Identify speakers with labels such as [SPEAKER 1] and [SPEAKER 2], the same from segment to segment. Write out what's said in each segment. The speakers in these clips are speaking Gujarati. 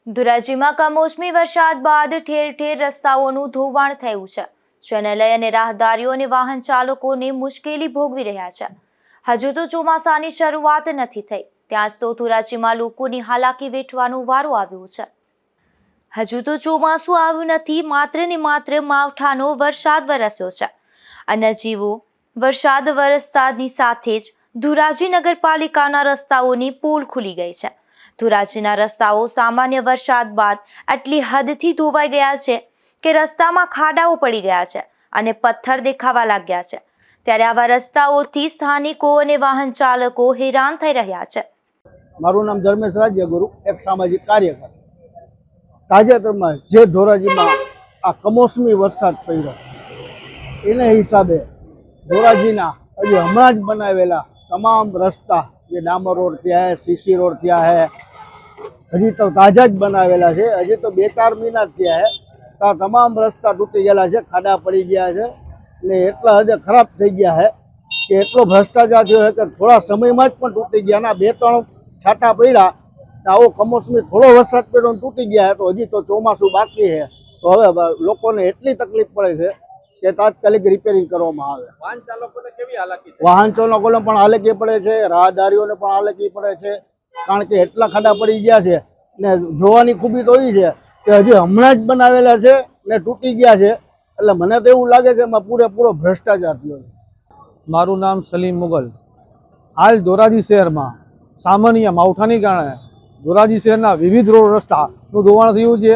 [SPEAKER 1] ધોરાજીમાં કમોસમી વરસાદ બાદ ઠેર ઠેર રસ્તાઓનું ધોવાણ થયું છે, જેને લઈને રાહદારીઓ અને વાહન ચાલકોને મુશ્કેલી ભોગવી રહ્યા છે. હજુ તો ચોમાસાની શરૂઆત નથી થઈ, ત્યાં જ તો ધોરાજીમાં લોકોની હાલાકી વેઠવાનો વારો આવ્યો છે. હજુ તો ચોમાસું આવ્યું નથી, માત્ર ને માત્ર માવઠાનો વરસાદ વરસ્યો છે. અને જીવો વરસાદ વરસતાની સાથે જ ધોરાજી નગરપાલિકાના રસ્તાઓની પોલ ખુલી ગઈ છે. ધોરાજીના રસ્તાઓ સામાન્ય વરસાદ બાદ આટલી હદથી ધોવાઈ ગયા છે કે રસ્તામાં ખાડાઓ પડી ગયા છે અને પથ્થર દેખાવા લાગ્યા છે. ત્યારે આવા રસ્તાઓથી સ્થાનિકો અને વાહન ચાલકો હેરાન થઈ રહ્યા છે.
[SPEAKER 2] મારું નામ ધર્મેશ રાજ્યગુરુ, એક સામાજિક કાર્યકર. તાજેતરમાં જે ધોરાજીમાં આ કમોસમી વરસાદ પડ્યો એને હિસાબે ધોરાજીના હજી હમણાં જ બનાવેલા તમામ રસ્તા, જે ડામર રોડ થયા હે, સીસી રોડ થયા હે, હજી તો તાજા જ બનાવેલા છે, હજી તો 2-4 મહિના જ થયા હે, તો તમામ રસ્તા તૂટી ગયેલા છે, ખાડા પડી ગયા છે ને એટલા હદે ખરાબ થઈ ગયા છે કે એટલો ભ્રષ્ટાચાર થયો છે કે થોડા સમયમાં જ પણ તૂટી ગયા. ના 2-3 છાંટા પડ્યા, આવો કમોસમી થોડો વરસાદ પડ્યો તૂટી ગયા છે. તો હજી તો ચોમાસું બાકી છે, તો હવે લોકોને એટલી તકલીફ પડે છે કે તાત્કાલિક રિપેરિંગ કરવામાં આવે.
[SPEAKER 3] વાહન ચાલકોને કેવી હાલાકી છે?
[SPEAKER 2] વાહન ચાલકોને પણ હાલાકી પડે છે, રાહદારીઓને પણ હાલાકી પડે છે, કારણ કે એટલા ખાડા પડી ગયા છે. ને જોવાની ખૂબી તો એ છે કે હજી હમણાં જ બનાવેલા છે ને તૂટી ગયા છે, એટલે મને તો એવું લાગે કે એમાં પૂરેપૂરો ભ્રષ્ટાચાર થયો છે.
[SPEAKER 4] મારું નામ સલીમ મુગલ. હાલ ધોરાજી શહેરમાં સામાન્ય માવઠાને કારણે ધોરાજી શહેરના વિવિધ રોડ રસ્તાનું ધોવાણ થયું છે.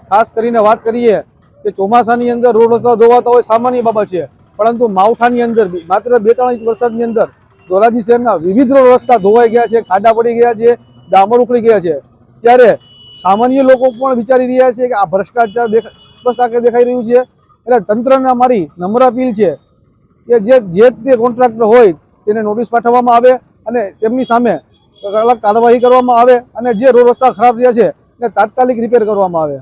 [SPEAKER 4] ખાસ કરીને વાત કરીએ કે ચોમાસાની અંદર રોડ રસ્તા ધોવાતા હોય સામાન્ય બાબત છે, પરંતુ માવઠાની અંદર માત્ર 2-3 ઇંચ વરસાદની અંદર ધોરાજી શહેરના વિવિધ રોડ રસ્તા ધોવાઈ ગયા છે, ખાડા પડી ગયા છે, ડામર ઉખડી ગયા છે. ત્યારે સામાન્ય લોકો પણ વિચારી રહ્યા છે કે આ ભ્રષ્ટાચાર સ્પષ્ટ દેખાઈ રહ્યું છે. એટલે તંત્રને મારી નમ્ર અપીલ છે કે જે તે કોન્ટ્રાક્ટર હોય તેને નોટિસ પાઠવવામાં આવે અને તેમની સામે કડક કાર્યવાહી કરવામાં આવે અને જે રોડ રસ્તા ખરાબ થયા છે એને તાત્કાલિક રિપેર કરવામાં આવે.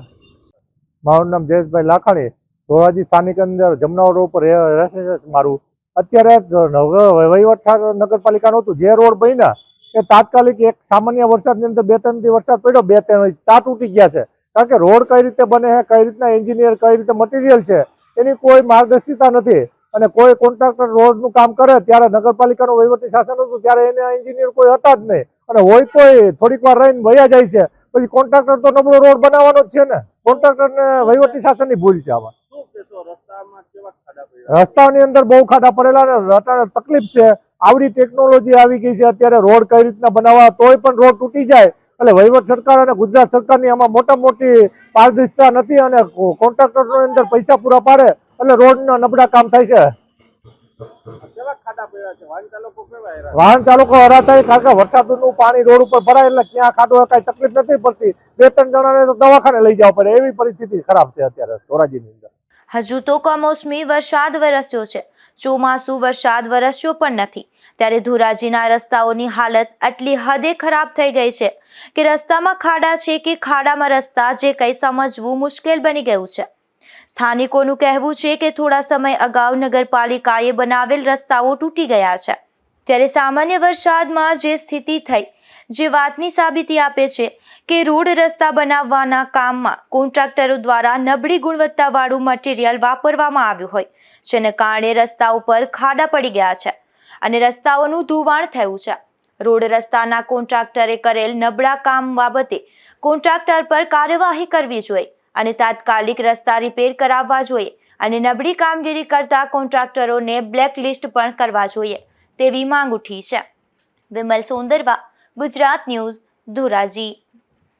[SPEAKER 5] મારું નામ જયેશભાઈ લાખાણી, ધોરાજી સ્થાનિક અંદર જમનાવર રોડ પર રેસિડેન્સ મારું. અત્યારે વહીવટ નગરપાલિકાનું હતું, જે રોડ બન્યા એ તાત્કાલિક એક સામાન્ય વરસાદની અંદર 2-3 દી વરસાદ પડ્યો, 2-3 ઇંચ તા તૂટી ગયા છે. કારણ કે રોડ કઈ રીતે બને છે, કઈ રીતના એન્જિનિયર, કઈ રીતે મટીરિયલ છે, એની કોઈ માર્ગદર્શિતા નથી. અને કોઈ કોન્ટ્રાક્ટર રોડનું કામ કરે ત્યારે નગરપાલિકાનું વહીવટી શાસન હતું ત્યારે એના એન્જિનિયર કોઈ હતા જ નહીં, અને હોય તોય થોડીક વાર રહીને વયા જાય છે. પછી કોન્ટ્રાક્ટર તો નબળો રોડ બનાવવાનો જ છે ને. કોન્ટ્રાક્ટરને વહીવટી શાસનની ભૂલ છે આમાં. રસ્તાની અંદર બહુ ખાડા પડેલા અને તકલીફ છે. આવડી ટેકનોલોજી આવી ગઈ છે અત્યારે, રોડ કઈ રીતના બનાવવા, તોય પણ રોડ તૂટી જાય. એટલે વહીવટ સરકાર અને ગુજરાત સરકારની આમાં મોટી પારદર્શિતા નથી અને કોન્ટ્રાક્ટરની અંદર પૈસા પૂરા પાડે એટલે રોડના નબળા કામ થાય છે. વાહન ચાલકો હરા થાય, કારણ કે વરસાદનું પાણી રોડ ઉપર ભરાય એટલે ક્યાં ખાડો કઈ તકલીફ નથી પડતી. 2-3 જણાને તો દવાખાને લઈ જવા પડે, એવી પરિસ્થિતિ ખરાબ છે અત્યારે ધોરાજીની અંદર.
[SPEAKER 1] હજુ તો કમોસમી વરસાદ વરસ્યો છે, ચોમાસું વરસાદ વરસ્યો પણ નથી. ત્યારે ધોરાજીના રસ્તાઓની હાલત આટલી હદે ખરાબ થઈ ગઈ છે કે રસ્તામાં ખાડા છે કે ખાડામાં રસ્તા, જે કંઈ સમજવું મુશ્કેલ બની ગયું છે. સ્થાનિકોનું કહેવું છે કે થોડા સમય અગાઉ નગરપાલિકાએ બનાવેલ રસ્તાઓ તૂટી ગયા છે. ત્યારે સામાન્ય વરસાદમાં જે સ્થિતિ થઈ, જે વાતની સાબિતી આપે છે કે રોડ રસ્તા બનાવવાના કામમાં કોન્ટ્રાક્ટરો દ્વારા નબળી ગુણવત્તાવાળું મટીરિયલ વાપરવામાં આવ્યું હોય, જેને કારણે રસ્તા ઉપર ખાડા પડી ગયા છે અને રસ્તાઓનું ધોવાણ થયું છે. રોડ રસ્તાના કોન્ટ્રાક્ટરે કરેલ નબળા કામ બાબતે કોન્ટ્રાક્ટર પર કાર્યવાહી કરવી જોઈએ અને તાત્કાલિક રસ્તા રિપેર કરાવવા જોઈએ અને નબળી કામગીરી કરતા કોન્ટ્રાક્ટરોને બ્લેકલિસ્ટ પણ કરવા જોઈએ તેવી માંગ ઉઠી છે. વિમલ સોંદરવા, ગુજરાત ન્યૂઝ, ધોરાજી.